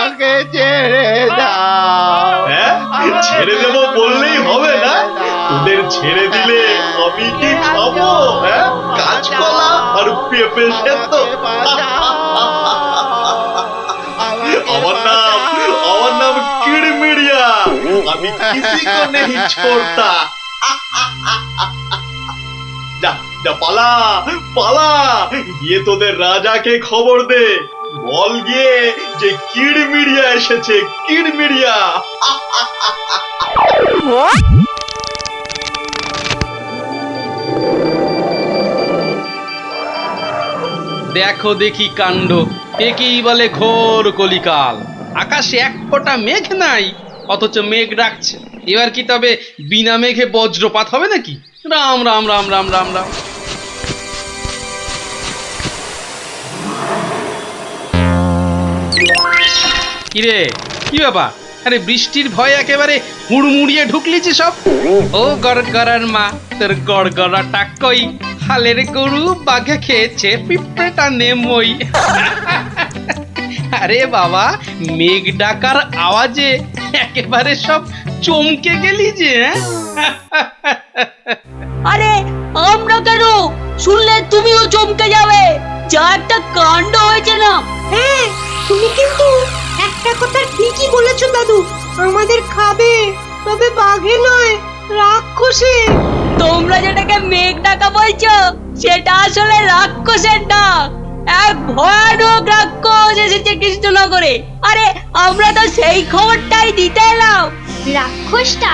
আমাকে ছেড়ে দাও। হ্যাঁ, ছেড়ে দেবো বললেই হবে না? তোদের ছেড়ে দিলে আমি কি খাবো? হ্যাঁ, কাঁচকলা আর পেঁপে সেদ্ধ? আমার নাম কিড়মিড়িয়া। আমি কিসি কো নেহি ছোড়তা। যা যা, পালা পালা, গিয়ে তোদের রাজাকে খবর দে। বল গিয়ে যে কিড়মিড়িয়া এসেছে, কিড়মিড়িয়া। দেখো দেখি কাণ্ড, একেই বলে ঘোর কলিকাল। আকাশে এক ফোঁটা মেঘ নাই, অথচ মেঘ ডাকছে। এবার কি তবে বিনা মেঘে বজ্রপাত হবে নাকি? রাম রাম রাম রাম রাম রাম। কিরে, কি ব্যাপার? আরে বৃষ্টির ভয়ে একেবারে হুড়মুড়িয়ে ঢুকলি যে সব। ও গড়গড়ার মা, তোর গড়গড়াটা কই? হালের গরু বাঘে খেয়েছে, পিঁপড়েটা নেমই। আরে বাবা, মেঘ ডাকার আওয়াজে একেবারে সব চমকে গেলি যে। আরে আমরা কেন? শুনলে তুমিও চমকে যাবে। যা একটা কাণ্ড হয়েছে না। হ্যাঁ, তুমি কিন্তু একটা কথা ঠিকই বলেছো দাদু। আমাদের খাবে, তবে বাঘে নয়, রাক্ষসে। তোমরা যেটাকে মেঘ ডাকা বলছো, সেটা আসলে রাক্ষসের ডাক। এক ভয়ানক রাক্ষস এসেছে কৃষ্ণনগরে। আরে আমরা তো সেই খবরটাই দিতে এলাম। রাক্ষসটা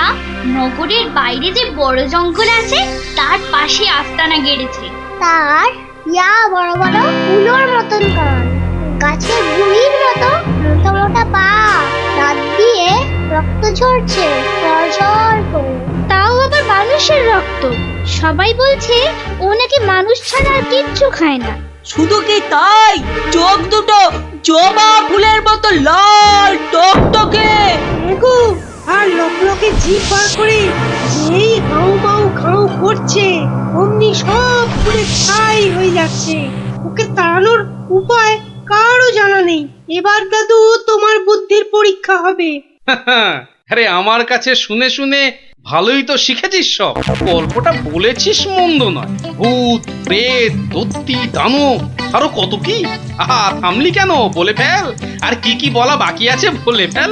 নগরের বাইরে যে বড় জঙ্গল আছে তার পাশে আস্তানা গেড়েছে। তার ইয়া বড় বড় উলোর মতন কান, গাছের গুড়ির মতো মোটা মোটা পা, দাঁত দিয়ে রক্ত ঝরছে সরসর করে। তাও আবার মানুষের রক্ত। সবাই বলছে ও নাকি মানুষ ছাড়া আর কিচ্ছু খায় না। শুধু কি তাই, চোখ দুটো জবা ফুলের মতো লাল টকটকে। এগো, আর লোকে জিভ বার করে যেই হাউ মাউ খাউ করছে, অমনি সব পুরে ছাই হয়ে যাচ্ছে। ওকে তাড়ানোর উপায় কারও জানা নেই। এবার দাদু তোমার বুদ্ধির পরীক্ষা হবে। আরে আমার কাছে শুনে শুনে ভালোই তো শিখেছিস সব। গল্পটা বলেছিস মন্দ নয়। ভূত, প্রেত, দত্তি, দানব, আরো কত কি। আহা, থামলি কেন? বলে ফেল। আর কি কি বলা বাকি আছে বলে ফেল।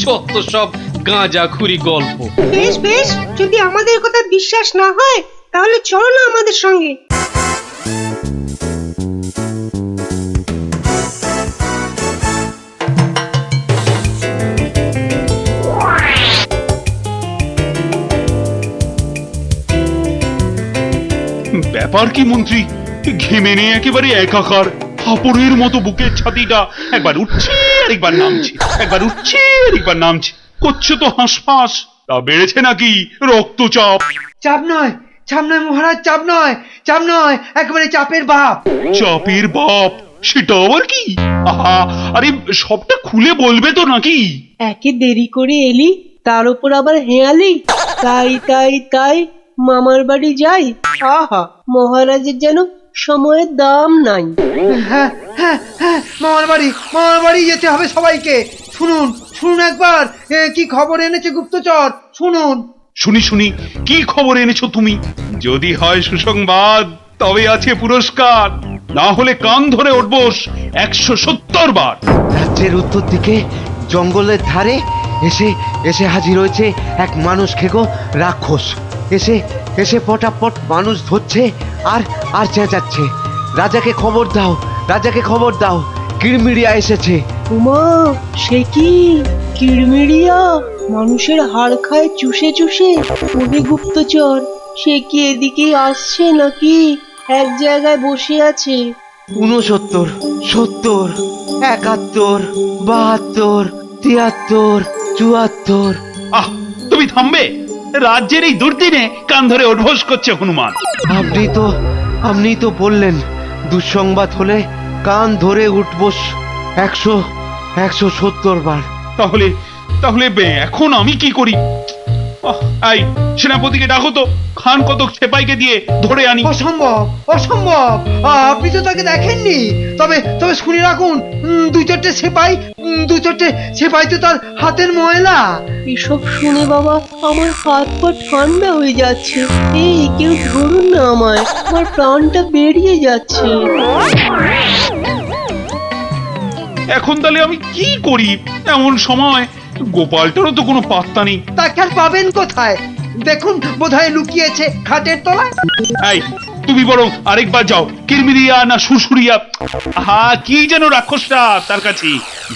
যত সব গাঁজাখুরি গল্প। বেশ বেশ, যদি আমাদের কথা বিশ্বাস না হয় তাহলে চলো না আমাদের সঙ্গে। ব্যাপার কি মন্ত্রী? ঘেমে নিয়ে একেবারে একাকার। হাঁপড়ের মতো বুকের ছাতিটা একবার উঠছে আর একবার নামছে, একবার উঠছে আর একবার নামছে। করছে তো হাঁসফাঁস। তা বেড়েছে নাকি রক্তচাপ? চাপ নয়, চাপ নয় মহারাজ, চাপ নয়, চাপ নয়, একেবারে চাপের বাপ। চাপের বাপ? সেটা আবার কি? আহা, আরে সবটা খুলে বলবে তো নাকি? একে দেরি করে এলি, তার উপর আবার হেয়ালি। তাই তাই তাই মামার বাড়ি যাই। আহা, মহারাজের যেন সময়ের দাম নাই। হ্যাঁ হ্যাঁ হ্যাঁ, মামার বাড়ি যেতে হবে সবাইকে। শুনুন শুনুন একবার, কি খবর এনেছে গুপ্তচর, শুনুন। শুনি শুনি, কি খবর এনেছো তুমি? যদি হয় সুসংবাদ তবে আছে পুরস্কার, না হলে কান ধরে উঠবোস 170 বার। রাজ্যের উত্তর দিকে জঙ্গলের ধারে এসে এসে হাজির হয়েছে এক মানুষ খেকো রাক্ষস। এসে এসে পটাপট মানুষ ধরছে আর আর চেঁচাচ্ছে, রাজাকে খবর দাও, রাজাকে খবর দাও, কিড়মিড়িয়া এসেছে। উমা, সে কি কিড়মিড়িয়া? মানুষের হাড় খায় চুষে চুষে। ওরে গুপ্তচর, সে কি এদিকে আসছে নাকি এক জায়গায় বসে আছে? 69, 70, 71, 72, 73, 74। আহ, তুমি থামবে? রাজ্যের এই দুর্দিনে কান ধরে উঠবোস করছে হনুমান। আপনি তো বললেন দুঃসংবাদ হলে কান ধরে উঠবোস 170 বার। তাহলে তাহলে এখন আমি কি করি? এই সেনাপতিকে ডাকো তো, খান কতক সেপাইকে দিয়ে ধরে আনি। অসম্ভব, অসম্ভব। আপনি তো তাকে দেখেননি। তবে তবে শুনে রাখুন, দু চারটে সেপাই তো তার হাতের ময়লা। এসব শুনে বাবা আমার হাত পা ঠান্ডা হয়ে যাচ্ছে। এই কেউ ধরুন না আমায়, আমার প্রাণটা বেরিয়ে যাচ্ছে। এখন তাহলে আমি কি করি? এমন সময় গোপালটারও তো কোনো পাত্তা নেই। তাকে আর পাবেন কোথায়? দেখুন, বোধহয় লুকিয়েছে খাটের তলায়। এই তুমি বরং আরেকবার যাও, কিরমিরিয়া না সুরসুরিয়া, কি যেন রাক্ষসটা তার কাছে,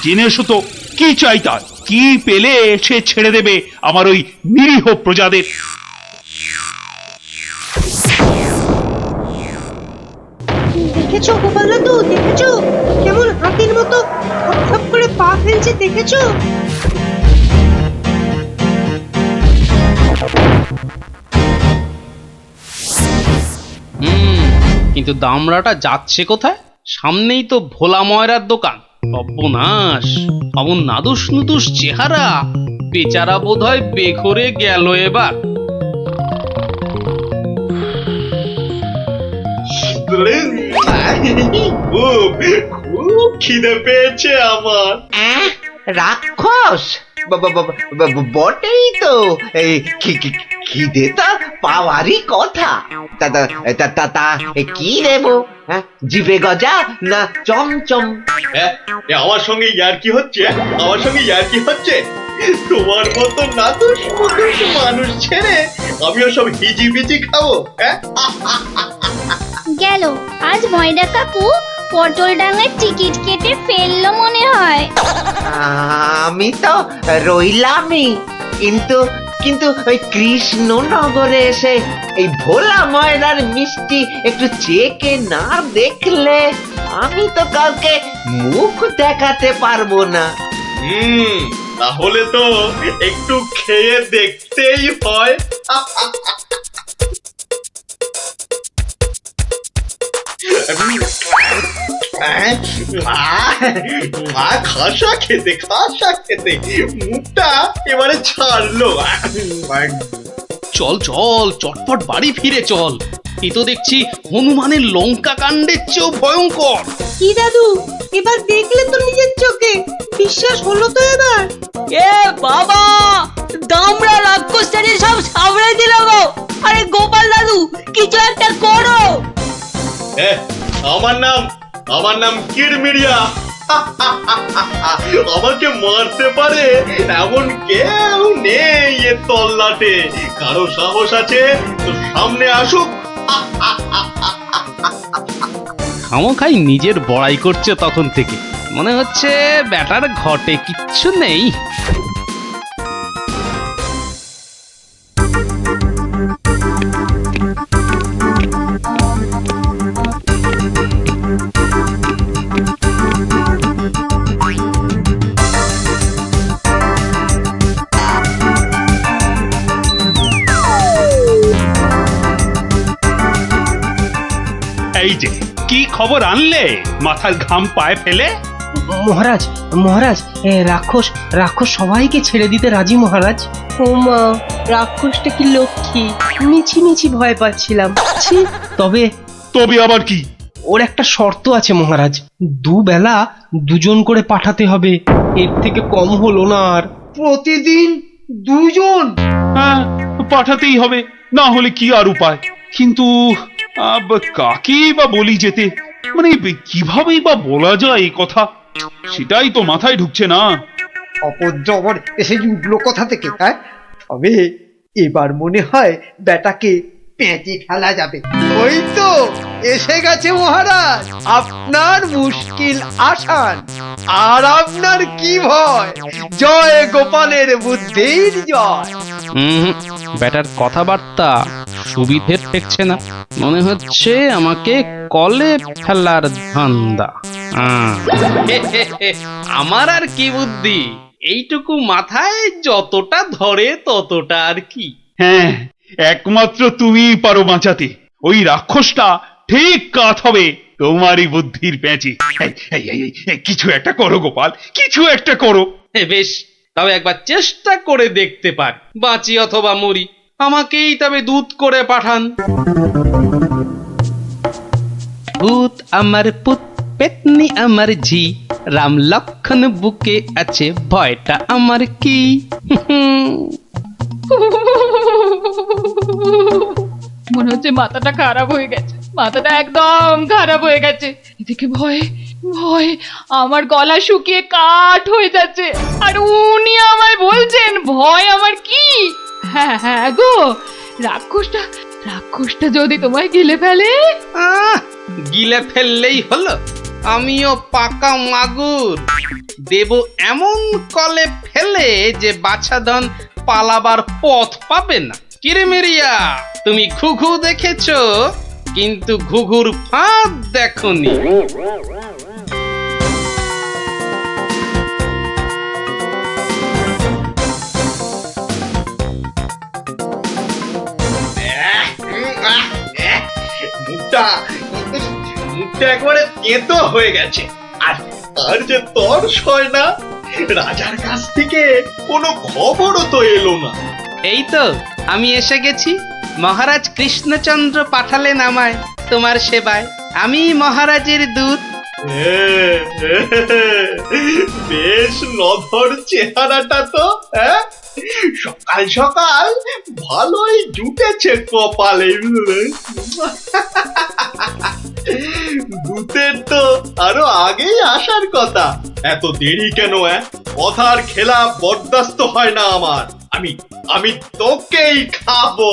জেনে এসো তো কি চাই তার, কি পেলে সে ছেড়ে দেবে আমার ওই নিরীহ প্রজাদের। দেখেছো গোপাল দাদু, দেখেছো কেমন হাতির মতো খপ করে পা ফেলছে, দেখেছো? কিন্তু দামড়াটা যাচ্ছে কোথায়? সামনেই তো ভোলা ময়রার দোকান। সর্বনাশ, অমন নাদুস নুদুস চেহারা, বেচারা বোধহয় বেঘরে গেল এবার। খুব খুব খিদে পেয়েছে আমার। রাক্ষস বটেই তো, এই খিদে তা পাওয়ারই কথা। তা কি দেব? জিভে গজা না চমচম? আমার সঙ্গে ইয়ার্কি হচ্ছে, আমার সঙ্গে ইয়ার্কি হচ্ছে। তোমার মতো নাদুস মুদুস মানুষ ছেড়ে আমিও সব হিজিবিজি খাবো? গেল আজ ময়রা কাকু পটল ডাঙার টিকিট কেটে ফেললো মনে হয়। আমি তো রইলামই, কিন্তু কিন্তু ওই কৃষ্ণনগরে এসে এই ভোলা ময়রার মিষ্টি একটু চেকে না দেখলে আমি তো কাউকে মুখ দেখাতে পারবো না। তাহলে তো একটু খেয়ে দেখতেই হয়। খাসা খেতে, খাসা খেতে মুখটা এবারে ছাড়লো। চল চল, চটপট বাড়ি ফিরে চল। এ তো দেখছি হনুমানের লঙ্কা কাণ্ডের চেয়েও ভয়ঙ্কর। কি দাদু, এবার দেখলে তো নিজের চোখে, বিশ্বাস হলো তো এবার? এ বাবা, দামড়া রাক্ষসটাকে সব সামলে দিল গো। আরে গোপাল দাদু, কিছু একটা করো। আমার নাম কিরমিরিয়া। আমাকে মারতে পারে এমন কেউ নেই এ তল্লাটে। কারো সাহস আছে তো সামনে আসুক। খামোখাই নিজের বড়াই করছে তখন থেকে, মনে হচ্ছে ব্যাটার ঘটে কিচ্ছু নেই। এই যে কি খবর আনলে, মাথার ঘাম পায়ে ফেলে? মহারাজ, মহারাজ, রাক্ষস সবাইকে ছেড়ে দিতে রাজি মহারাজ। ও মা, রাক্ষসটা কি লক্ষ্মী, মিছি মিছি ভয় পাচ্ছিলাম। তবে তবে আবার কি? ওর একটা শর্ত আছে মহারাজ, দুবেলা দুজন করে পাঠাতে হবে, এর থেকে কম হলো না আর। প্রতিদিন দুজন? হ্যাঁ, পাঠাতেই হবে, না হলে কি আর উপায়। কিন্তু কাকেই বা বলি যেতে, মানে কিভাবেই বা বলা যায় এই কথা, সেটাই তো মাথায় ঢুকছে না। অপজবর এসে উঠলো কোথা থেকে? হ্যাঁ, তবে এবার মনে হয় বেটাকে পেঁচে ফেলা যাবে। ওই তো এসে গেছে মহারাজ, আপনার মুশকিল আসান। আর আপনার কি ভয়? জয় গোপালের বুদ্ধির জয়। ব্যাটার কথাবার্তা সুবিধের ঠেকছে না, মনে হচ্ছে আমাকে কলে ফেলার ধান্দা। আমার আর কি বুদ্ধি, এইটুকু মাথায় যতটা ধরে ততটা আর কি। হ্যাঁ, একমাত্র তুমিই পারো বাঁচাতে। ওই রাক্ষসটা ঠিক কাত হবে তোমারই বুদ্ধির প্যাঁচে। কিছু একটা করো গোপাল, কিছু একটা করো। বেশ, তবে একবার চেষ্টা করে দেখতে পার, বাঁচি অথবা মরি। আমাকেই তবে দূত করে পাঠান। ভূত আমার পুত, পেতনি আমার ঝি, রাম লক্ষণ বুকে আছে, ভয়টা আমার কি? মনে হচ্ছে মাথাটা খারাপ হয়ে গেছে, মাথাটা একদম খারাপ হয়ে গেছে। এদিকে ভয় ভয় আমার গলা শুকিয়ে কাঠ হয়ে যাচ্ছে, আর উনি আমায় বলছেন ভয় আমার কি? হ্যাঁ হ্যাঁ গো, রাক্ষসটা যদি তোমায় গিলে ফেলে? গিলে ফেললেই হলো। আমিও পাকা মাগুর, দেব এমন কলে ফেলে যে বাছাধন পালাবার পথ পাবে না। কিরেমিরিয়া, তুমি ঘুঘু দেখেছো, কিন্তু ঘুঘুর ফাঁদ দেখোনি। মুখটা একবারে তেতো হয়ে গেছে, আর যে তর্স হয় না। রাজার কাছ থেকে কোনো খবরও তো এলো না। এই তো আমি এসে গেছি। মহারাজ কৃষ্ণচন্দ্র পাঠালেন আমায় তোমার সেবায়। আমি মহারাজের দূত। বেশ নধর চেহারাটা তো, হ্যাঁ? সকাল সকাল ভালোই জুটেছে কপালে। দূতের তো আরো আগেই আসার কথা, এত দেরি কেন? কথার খেলাপ বরদাস্ত হয় না আমার। আমি তোকেই খাবো।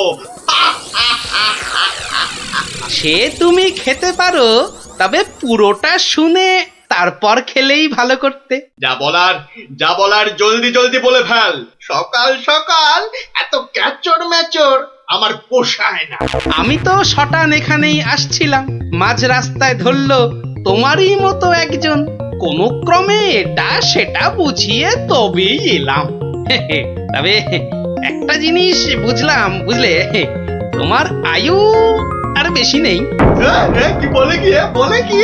সে তুমি খেতে পারো, তবে পুরোটা শুনে তারপর খেলেই ভালো করতে। যা বলার জলদি জলদি বলে ফেল। সকাল সকাল এত ক্যাচর ম্যাচর আমার পোষায় না। আমি তো শটান এখানেই আসছিলাম, মাঝ রাস্তায় ধরলো তোমারই মতো একজন। কোন ক্রমে এটা সেটা বুঝিয়ে তবেই এলাম। তবে একটা জিনিস বুঝলাম, বুঝলে, তোমার আয়ু আর বেশি নেই। কি বলে কি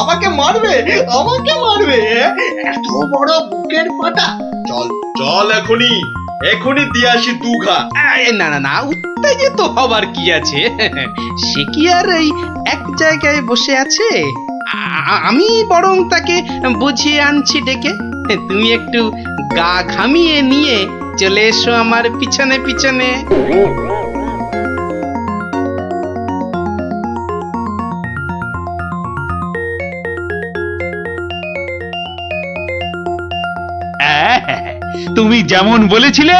আমাকে মারবে? এত বড় বুকের পাটা। চল এখনই দিয়ে আসি দুঘা। না, উত্তেজিত হবার কি আছে? সে কি আর এই এক জায়গায় বসে আছে? আমি বরং তাকে বুঝিয়ে আনছি ডেকে। তুমি একটু গা ঘামিয়ে নিয়ে চলে এসো আমার পিছনে পিছনে। তুমি যেমন বলেছিলে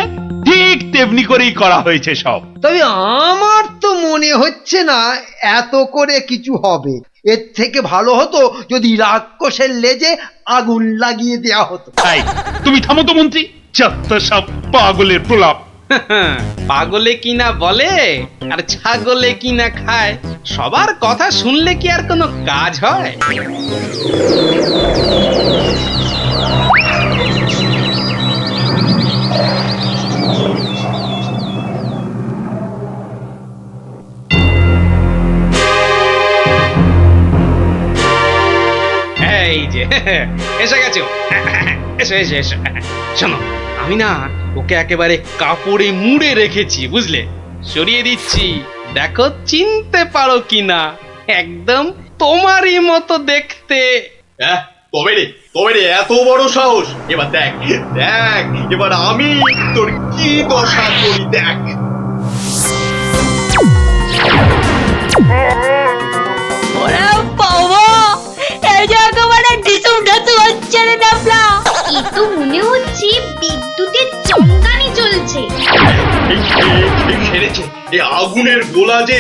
ঠিক তেমনি করেই করা হয়েছে সব। তবে আমার তো মনে হচ্ছে না এত করে কিছু হবে। এর থেকে ভালো হতো যদি রাক্ষসের লেজে আগুন লাগিয়ে দেয়া হতো। তাই তুমি থামো তো মন্ত্রী, যত সব পাগলের প্রলাপ। পাগলে কিনা বলে আর ছাগলে কিনা খায়, সবার কথা শুনলে কি আর কোনো কাজ হয়? এই যে এসে গেছো, এসো। শোনো, আমি না ওকে একেবারে কাপড়ে মুড়ে রেখেছি, বুঝলে? সরিয়ে দিচ্ছি, দেখো চিনতে পারো কিনা। একদম তোমারই মতো দেখতে। তবে রে এত বড় সাহস! এবার দেখ এবার আমি তোর কি দশা করি, দেখ। ওরে বাবা, এই যে একেবারে ডিসুম ঢাসু হচ্ছে রে ডাবলা। এ তো মনে হচ্ছে বিদ্যুতের চমকানি চলছে। সেরেছে, এই আগুনের গোলা যে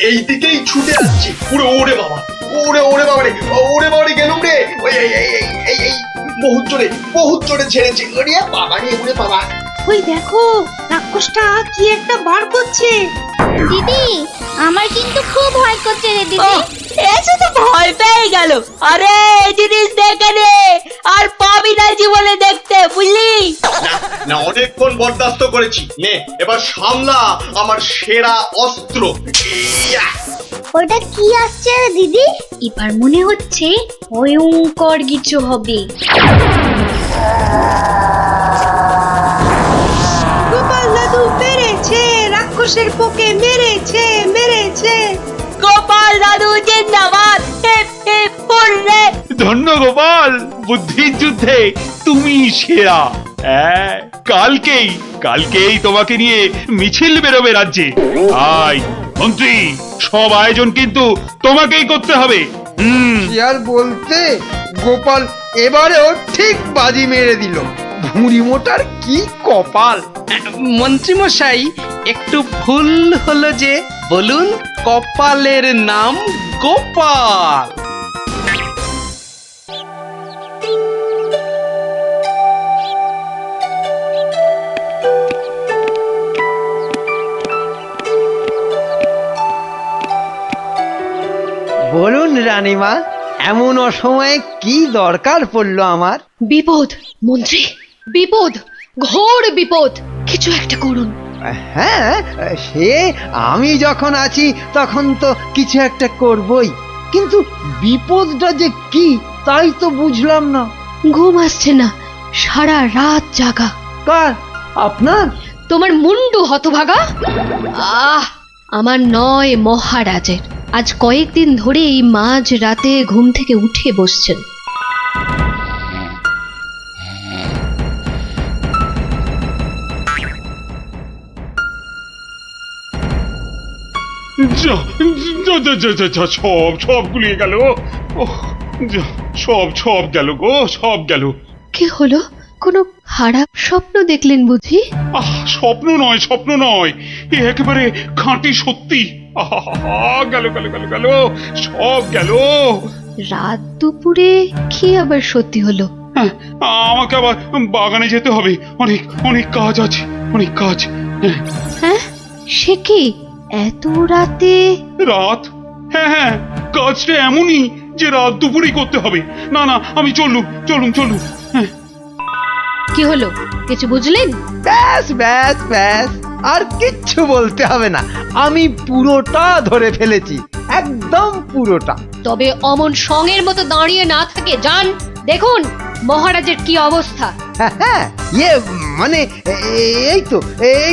এই দিকেই ছুটে আসছে। ওরে বাবা রে, গেলুম রে। এই বহুত জোরে ছেড়েছে। ওরে বাবা। ওই দেখো, রাক্ষসটা কি একটা বার করছে। দিদি, আমার কিন্তু খুব ভয় করছে রে দিদি। এসে তো ভয় পেয়ে গেল। আরে এই জিনিস দেখে নে, আর পাবি না জীবনে দেখতে, বুঝলি? না, অনেকক্ষণ বরদাস্ত করেছি। নে এবার সামলা আমার সেরা অস্ত্র। ওটা কি আসছে রে দিদি? এবার মনে হচ্ছে ভয়ঙ্কর কিছু হবে। গোপাল দাদু মেরেছে, রাক্ষসের পোকে মেরেছে মেরেছে। গোপাল দাদু জিন্দাবাদ, হিপ হিপ হুররে। ধন্য গোপাল, বুদ্ধির যুদ্ধে তুমি সেরা। হ্যাঁ, কালকেই তোমাকে নিয়ে মিছিল বেরোবে রাজ্যে। আয় মন্ত্রী, সব আয়োজন কিন্তু তোমাকেই করতে হবে। কি আর বলতে, গোপাল এবারেও ঠিক বাজি মেরে দিল। ভুঁড়ি মোটার কি কপাল! মন্ত্রী মশাই, একটু ভুল হলো যে, বলুন কপালের নাম গোপাল। বলুন রানীমা, এমন অসময়ে কি দরকার পড়লো আমার? বিপদ মন্ত্রী, বিপদ, ঘোর বিপদ, কিছু একটা করুন। হ্যাঁ, সে আমি যখন আছি তখন তো কিছু একটা করবই, কিন্তু বিপদটা যে কি তাই তো বুঝলাম না। ঘুম আসছে না, সারা রাত জাগা। কার? আপনার? তোমার মুন্ডু হতভাগা। আমার নয়, মহারাজের। আজ কয়েকদিন ধরে এই মাঝ রাতে ঘুম থেকে উঠে বসছেন। সব গুলিয়ে গেল। সব গেল গো, সব গেল। কি হলো? কোনো খারাপ স্বপ্ন দেখলেন বুঝি? স্বপ্ন নয়, এ একেবারে খাঁটি সত্যি। গেল গেল গেল গেল, সব গেল। রাত দুপুরে কি আবার সত্যি হলো? আমাকে আবার বাগানে যেতে হবে, অনেক কাজ আছে, অনেক কাজ। হ্যাঁ, সে কি এত রাতে? রাত? হ্যাঁ, কাজটা এমনই যে রাত দুপুরেই করতে হবে। না, আমি চলুন। কি হলো, কিছু বুঝলেন? ব্যাস ব্যাস ব্যাস, আর কিচ্ছু বলতে হবে না, আমি পুরোটা ধরে ফেলেছি, একদম পুরোটা। তবে অমন সঙ্গের মতো দাঁড়িয়ে না থাকে, যান দেখুন মহারাজের কি অবস্থা। হ্যাঁ, মানে এই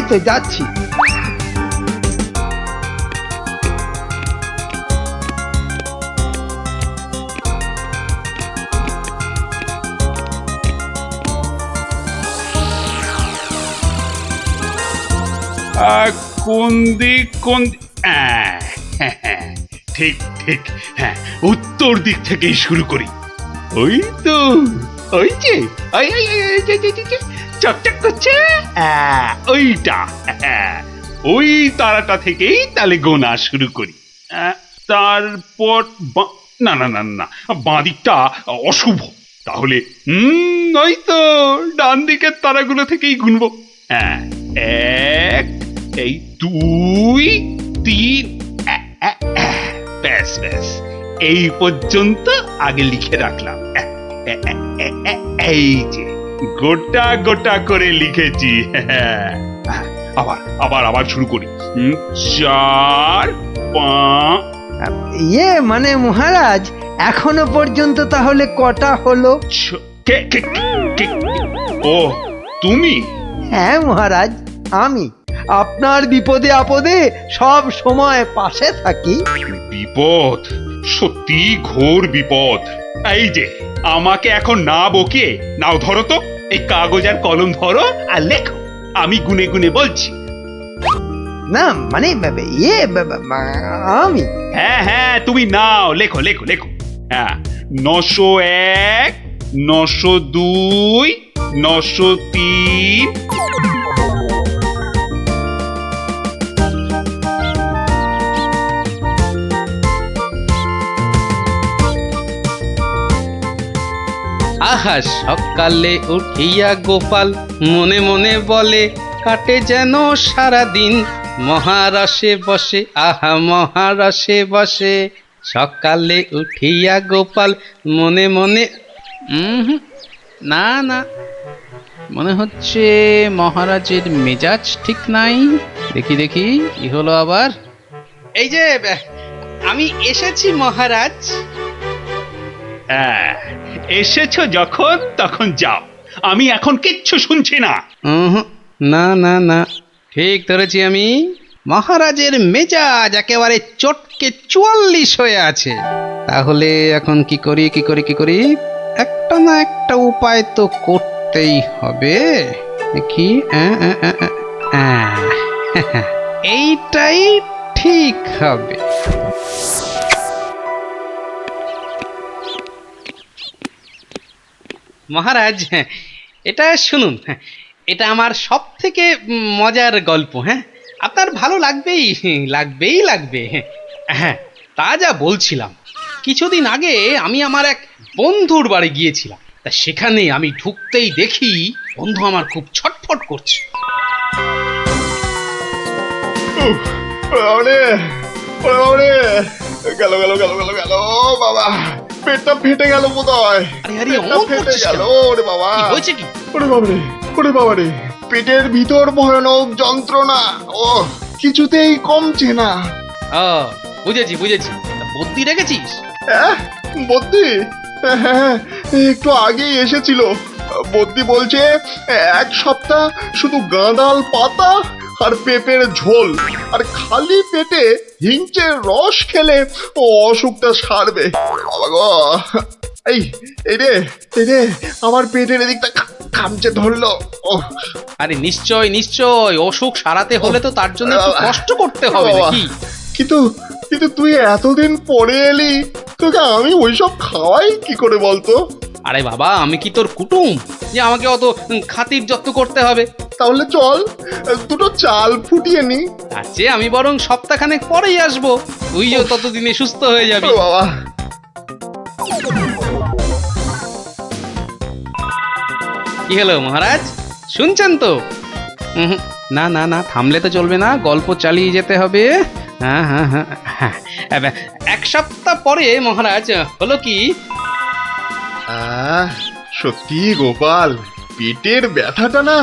তো যাচ্ছি। কোন দিক? ঠিক, হ্যাঁ, উত্তর দিক থেকেই শুরু করি। ওই তো, ওই যে চকচক করছে, ওইটা, ওই তারাটা থেকেই তাহলে গোনা শুরু করি। তারপর না, বাঁ দিকটা অশুভ, তাহলে ওই তো ডান দিকের তারাগুলো থেকেই গুনবো। এক, এই 2, 3, ব্যাস, এই পর্যন্ত আগে লিখে রাখলাম। এই যে গোটা করে লিখেছি। আবার শুরু করি। 4, 5। মানে মহারাজ, এখনো পর্যন্ত তাহলে কটা হলো? ও, তুমি? হ্যাঁ মহারাজ, আমি আপনার বিপদে আপদে সব সময় পাশে থাকি। বিপদ? সত্যি ঘোর বিপদ। এই যে আমাকে এখন না বকে নাও, ধরো তো এই কাগজ আর কলম ধরো আর লেখো, আমি গুনে গুনে বলছি। না মানে আমি? হ্যাঁ, তুমি নাও, লেখো। হ্যাঁ, 901, 902, 903। আহা, সকালে উঠিয়া গোপাল মনে মনে বলে, কাটে যেন সারা দিন মহারসে বসে, আহা মহারসে বসে। সকালে উঠিয়া গোপাল মনে মনে, না, মনে হচ্ছে মহারাজের মেজাজ ঠিক নাই। দেখি কি হলো আবার। এই যে আমি এসেছি মহারাজ। এসেছো যখন তখন যাও, আমি এখন কিচ্ছু শুনছি না। উহুঁ, না না না, ঠিক ধরেছি আমি। মহারাজের মেজাজ একেবারে চটকে 44 হয়ে আছে। তাহলে এখন কি করি কি করি কি করি? একটা না একটা উপায় তো করতেই হবে। দেখি, এইটাই ঠিক হবে। মহারাজ, এটা শুনুন। এটা আমার সব থেকে মজার গল্প। হ্যাঁ, আপনার ভালো লাগবেই লাগবে। হ্যাঁ, তা যা বলছিলাম, কিছুদিন আগে আমি আমার এক বন্ধুর বাড়ি গিয়েছিলাম। তা সেখানে আমি ঢুকতেই দেখি বন্ধু আমার খুব ছটফট করছে। গেল গেল গেল গেল গেল বাবা, পেটটা ফেটে গেল বোধ হয়। আরে আরে, অমন করছিস কেন? ওরে বাবা, কি হয়েছে কি? ওরে বাবা রে, পেটের ভিতর ভয়ানক যন্ত্রণা। ও কিছুতেই কমছে না। ও, বুঝেছি। তা বুদ্ধি রেখেছিস? বদ্যি? হ্যাঁ, একটু আগেই এসেছিল। বদ্যি বলছে 1 সপ্তাহ শুধু গাঁদাল পাতা আর পেঁপের ঝোল আর খালি পেটে হিংচের রস খেলে ও অসুখটা সারবে। বাবা গো, এই রে আমার পেটের এদিকটা খামচে ধরলো। আরে নিশ্চয়, অসুখ সারাতে হলে তো তার জন্য একটু কষ্ট করতে হবে নাকি? কিন্তু তুই এতদিন পরে এলি, তোকে আমি ওইসব খাওয়াই কি করে বলতো? আরে বাবা, আমি কি তোর কুটুম যে আমাকে অত খাতির যত্ন করতে হবে? তাহলে চল দুটো চাল ফুটিয়ে নি। তার চেয়ে আমি বরং সপ্তাহখানেক পরেই আসবো, তুইও ততদিনে সুস্থ হয়ে যাবি। বাবা, কি হলো মহারাজ, শুনছেন তো? না না না, থামলে তো চলবে না, গল্প চালিয়ে যেতে হবে। হ্যাঁ, 1 সপ্তাহ পরে মহারাজ হলো কি, সত্যি গোপাল, পেটের ব্যথাটা না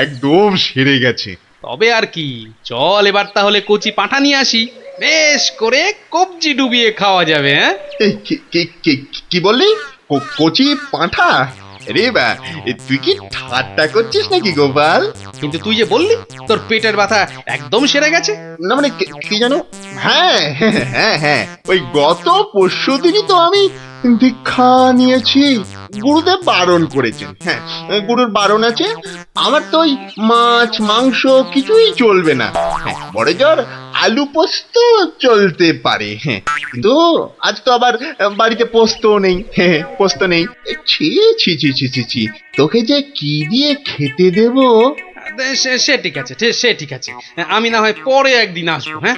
একদম সেরে গেছে। তবে আর কি, চল এবার তাহলে কচি পাঁঠা নিয়ে আসি, বেশ করে কবজি ডুবিয়ে খাওয়া যাবে। হ্যাঁ, কি বললি? কচি পাঁঠা? রে বা, তুই কি ঠাট্টা করছিস নাকি গোপাল? কিন্তু তুই যে বললি তোর পেটের ব্যথা একদম সেরে গেছে। না মানে কি জানো, হ্যাঁ, ওই গত পরশুদিনই তো আমি দীক্ষা নিয়েছি। গুরুদেব বারণ করেছেন। হ্যাঁ, গুরুর বারণ আছে। আমার তো ওই মাছ মাংস কিছুই চলবে না। হ্যাঁ, বড় জোর আলু পোস্ত চলতে পারে। হ্যাঁ, কিন্তু আজ তো আবার বাড়িতে পোস্ত নেই। পোস্ত নেই। ছি, তোকে যে কি দিয়ে খেতে দেবো? সে ঠিক আছে, আমি না হয় পরে একদিন আসবো। হ্যাঁ,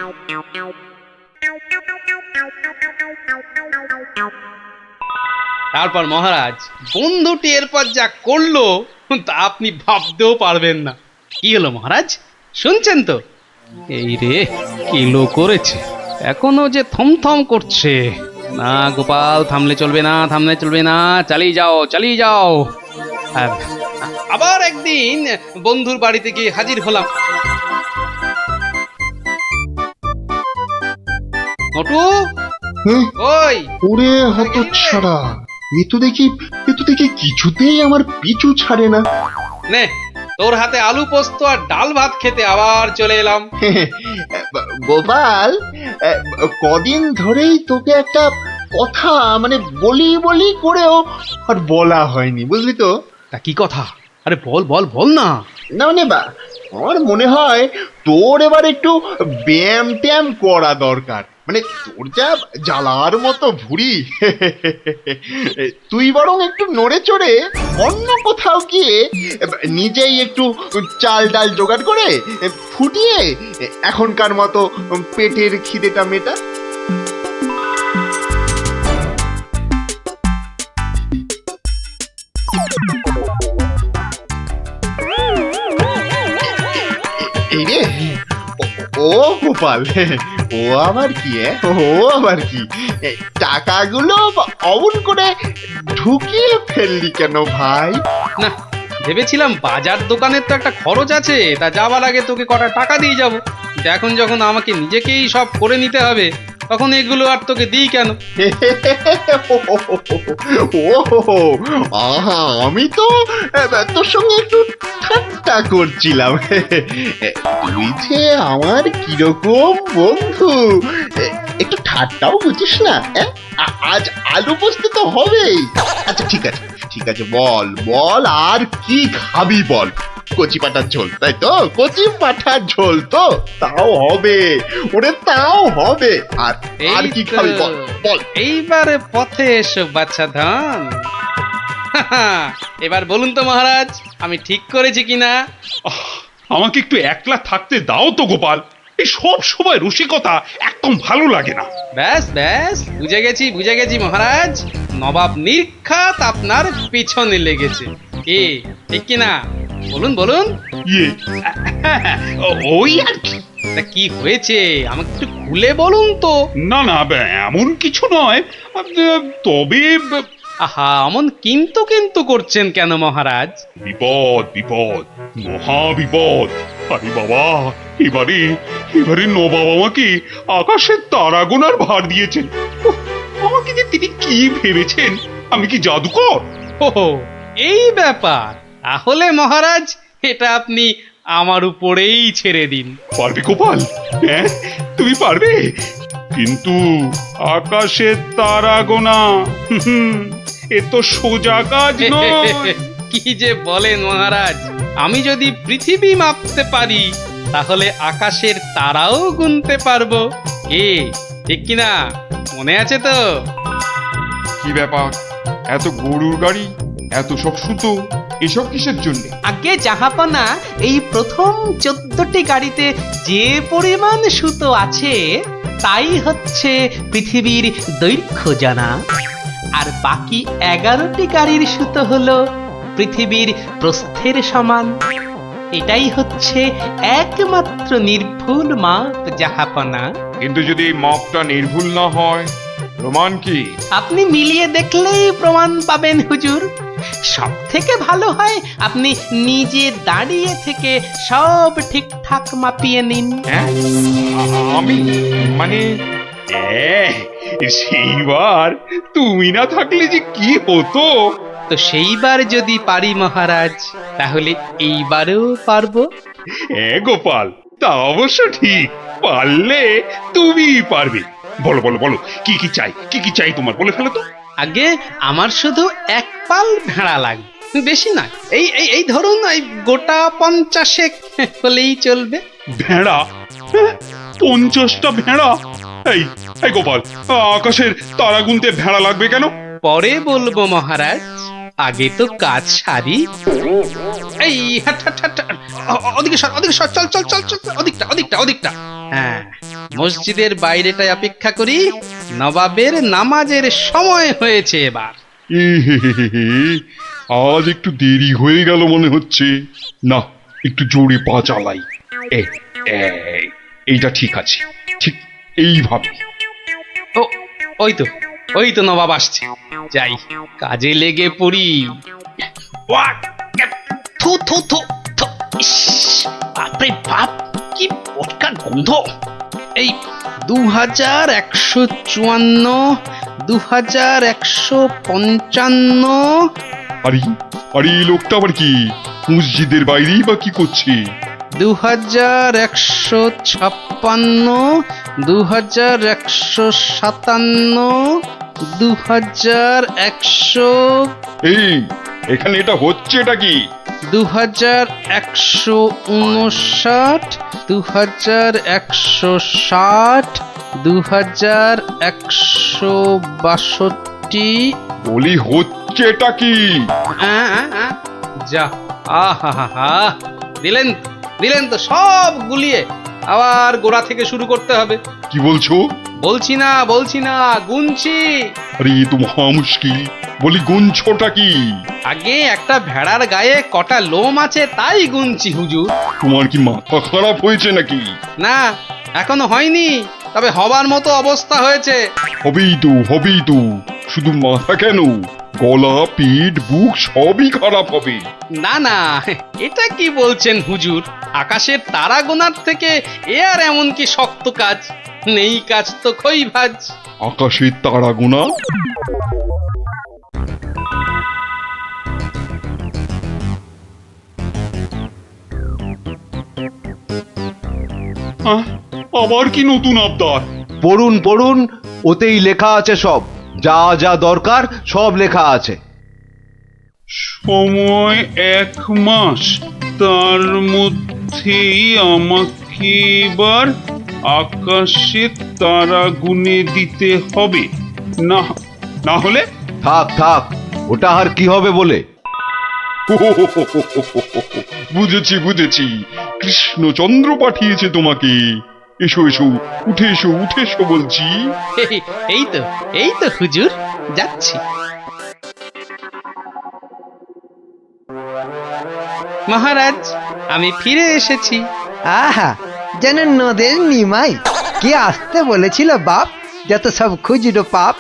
তারপর মহারাজ বন্ধুটি এরপর যা করলো তা আপনি ভাবতেও পারবেন না। কি হলো মহারাজ, শুনছেন তো? এই রে, কিলো করেছে, এখনো যে থমথম করছে। না গোপাল, থামলে চলবে না, চালিয়ে যাও। আবার একদিন বন্ধুর বাড়িতে গিয়ে হাজির হলাম। নটু, ওই ওরে হতচ্ছাড়া, এ তো দেখি কিছুতেই আমার পিছু ছাড়ে না। নে, তোর হাতে আলু পোস্ত আর ডাল ভাত খেতে আবার চলে এলাম। গোপাল, কদিন ধরেই তোকে একটা কথা মানে বলি করেও আর বলা হয়নি, বুঝলি তো? তা কি কথা? আরে বল না। না মানে আমার মনে হয় তোর এবার একটু ব্যায়াম ট্যায়াম করা দরকার। মানে তোর যা জ্বালার মতো ভুঁড়ি, তুই বরং একটু নড়ে চড়ে অন্য কোথাও গিয়ে নিজেই একটু চাল ডাল জোগাড় করে ফুটিয়ে এখনকার মতো পেটের খিদেটা মেটা। এই রে, ও গোপাল, ও আবার কি টাকাগুলো অমন করে ঢুকিয়ে ফেললি কেন ভাই? না, ভেবেছিলাম বাজার দোকানের তো একটা খরচ আছে, তা যাবার আগে তোকে কটা টাকা দিয়ে যাব। এখন যখন আমাকে নিজেকেই সব করে নিতে হবে, তখন এগুলো আর তোকে দিই কেন? ও আহা, আমি তো তোর সঙ্গে একটু ঠাট্টা করছিলাম। তুই যে আমার কিরকম বন্ধু, একটু ঠাট্টাও বুঝিস না? আজ আলু পোস্ত তো হবেই। আচ্ছা ঠিক আছে ঠিক আছে, বল বল আর কি খাবি বল। কচি পাঠার ঝোল, তাই তো? কচি পাঠার ঝোল তো তাও হবে, ওরে তাও হবে। আর আর কি খাবি বল বল। এইবারে পথে এসো বাচ্চা ধন। এবার বলুন তো মহারাজ, আমি ঠিক করেছি কিনা? আমাকে একটু একলা থাকতে দাও তো গোপাল, এই সব সময় রসিকতা একদম ভালো লাগে না। ব্যাস ব্যাস, বুঝে গেছি মহারাজ, নবাব নির্ঘাত আপনার পিছনে লেগেছে। কি ঠিক কিনা? বলুন বলুন। ইয়ে, ওই আর কি। তা কি হয়েছে আমাকে একটু খুলে বলুন তো। না না, এমন কিছু নয়, তবে আহা, অমন কিন্তু কিন্তু করছেন কেন মহারাজ? বিপদ বিপদ, মহা বিপদ। আরে বাবা, এবারে এবারে নবাব আমাকে আকাশের তারা গোনার ভার দিয়েছেন। উফ, আমাকে যে তিনি কি ভেবেছেন, আমি কি জাদুকর? ওহো, এই ব্যাপার। তাহলে মহারাজ এটা আপনি আমার উপরেই ছেড়ে দিন। পারবে গোপাল? হ্যাঁ, তুমি পারবে? কিন্তু আকাশের তারা গোনা এ তো সোজা কাজ নয়। কি যে বলেন মহারাজ, আমি যদি পৃথিবী মাপতে পারি তাহলে আকাশের তারাও গুনতে পারবো। কি ঠিক কিনা? মনে আছে তো? কি ব্যাপার, এত গরুর গাড়ি, এত সব সুতো, এসব কিসের জন্য? আগে জাহাপনা, এই প্রথম 14টি গাড়িতে যে পরিমাণ সুতো আছে তাই হচ্ছে পৃথিবীর দৈর্ঘ্য জানা, আর বাকি 11টি গাড়ির সুতো হলো পৃথিবীর প্রস্থের সমান। এটাই হচ্ছে একমাত্র নির্ভুল মাপ জাহাপনা। কিন্তু যদি এই মাপটা নির্ভুল না হয়, প্রমাণ কি? আপনি মিলিয়ে দেখলেই প্রমাণ পাবেন হুজুর। সব থেকে ভালো হয় আপনি নিজে দাঁড়িয়ে থেকে সব ঠিকঠাক মাপিয়ে নিন। হ্যাঁ, আমি মানে সেইবার তুমি না থাকলে যে কি হতো। তো সেইবার যদি পারি মহারাজ, তাহলে এইবারেও পারবো। হ্যাঁ গোপাল, তা অবশ্য ঠিক, পারলে তুমি পারবে। বলো বলো বলো, কি কি চাই, কি কি চাই তোমার, বলে ফেলো তো। আগে আমার শুধু এক পাল ভেড়া লাগবে, বেশি না। এই এই এই ধরুন, এই গোটা 50 হলেই চলবে। ভেড়া? 50টা ভেড়া? এই এই গোপাল, আকাশের তারা গুনতে ভেড়া লাগবে কেন? পরে বলবো মহারাজ, আগে তো কাজ সারি। এই হাট হাট হাট, ওদিকে সর, ওদিকে সর, চল চল চল চল, ওদিকটা ওদিকটা ওদিকটা। হ্যাঁ, মসজিদের বাইরেটায় অপেক্ষা করি, নবাবের নামাজের সময় হয়েছে এবার। আজ একটু দেরি হয়ে গেল মনে হচ্ছে। না, একটু জোরে পা চালাই। এইটা ঠিক আছে, ঠিক এইভাবে। ও, ওই তো নবাব আসছে, যাই কাজে লেগে পড়ি। থু থু থু থু, ইস, বাপরে বাপ, কি পটকার গন্ধ। এই 2154, 2155। আরে আরে, এই লোকটা আবার কি মসজিদের বাইরেই বা কি করছে? 2156, 2157, 2100। এই এখানে এটা হচ্ছে, এটা কি? 2159, 2160, 2162। বলি হচ্ছে এটা কি? যা, আহা, দিলেন তো সব গুলিয়ে। আবার গোড়া থেকে শুরু করতে হবে। কি বলছো? বলছি না, গুনছি। আরে তো মহা মুশকিল, বলি গুনছোটা কি? আগে একটা ভেড়ার গায়ে কটা লোম আছে তাই গুনছি হুজুর। তোমার কি মাথা খারাপ হয়েছে নাকি? না, এখনো হয়নি, তবে হবার মতো অবস্থা হয়েছে। হবেই তো, শুধু মাথা কেন, গলা পিঠ বুক সবই খারাপ হবে। না না, এটা কি বলছেন হুজুর? আকাশের তারা গোনার থেকে এ আর এমন কি শক্ত কাজ? নেই কাজ তো খই ভাজ। আকাশের তারা গোনা? আবার কি নতুন আবদার? পড়ুন পড়ুন, ওতেই লেখা আছে সব, যা যা দরকার সব লেখা আছে। সময় 1 মাস, তার মধ্যেই আমাকে এবার আকাশে তারা গুনে দিতে হবে। না না হলে থাক থাক, ওটা আর কি হবে বলে। বুঝেছি বুঝেছি, কৃষ্ণচন্দ্র পাঠিয়েছে তোমাকে। এসো এসো, উঠে এসো উঠে এসো বলছি। এই তো হুজুর, যাচ্ছি। মহারাজ, আমি ফিরে এসেছি। আহা, যেন নদের নিমাই। কে আসতে বলেছিল বাপ, যত সব খুচরো পাপ।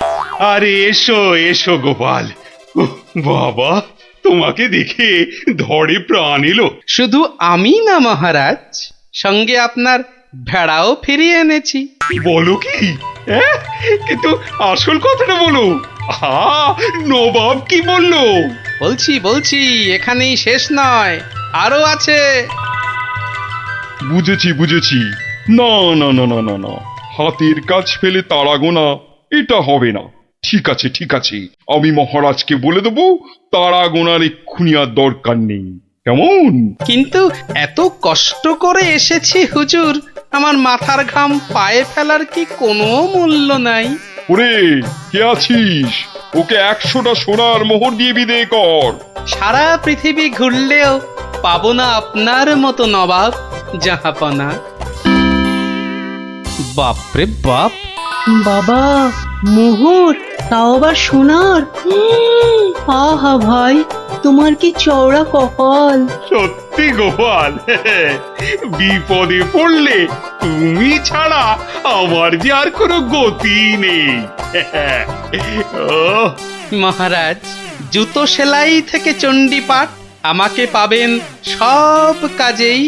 আরে এসো এসো গোপাল। উহ, বাবা, তোমাকে দেখে ধরে প্রাণ এলো। শুধু আমি না মহারাজ, সঙ্গে আপনার ভেড়াও ফিরিয়ে এনেছি। বলো কি? কিন্তু আসল কথাটা বলো। নবাব কি বললো? বলছি, এখানেই শেষ নয়, আরো আছে। বুঝেছি বুঝেছি। না না না না না না, হাতের কাজ ফেলে তারা গোনা এটা হবে না। ঠিক আছে ঠিক আছে, আমি মহারাজকে বলে দেবো তারা গোনার এক্ষুনি আর দরকার নেই, কেমন? কিন্তু এত কষ্ট করে এসেছি হুজুর, আমার মাথার ঘাম পায়ে ফেলার কি কোনো মূল্য নাই? ওরে, কে আছিস? ওকে 100টা সোনার মোহর দিয়ে বিদে কর। সারা পৃথিবী ঘুরলেও পাবো না আপনার মতো নবাব জাহাপনা। বাপরে বাপ! বাবা, মোহর, তাও আবার সোনার। আহা ভাই, তোমার কি চওড়া কপাল। সত্যি গোপাল, বিপদে পড়লে তুমি ছাড়া আমার যে আর কোনো গতি নেই। মহারাজ, জুতো সেলাই থেকে চণ্ডীপাঠ আমাকে পাবেন সব কাজেই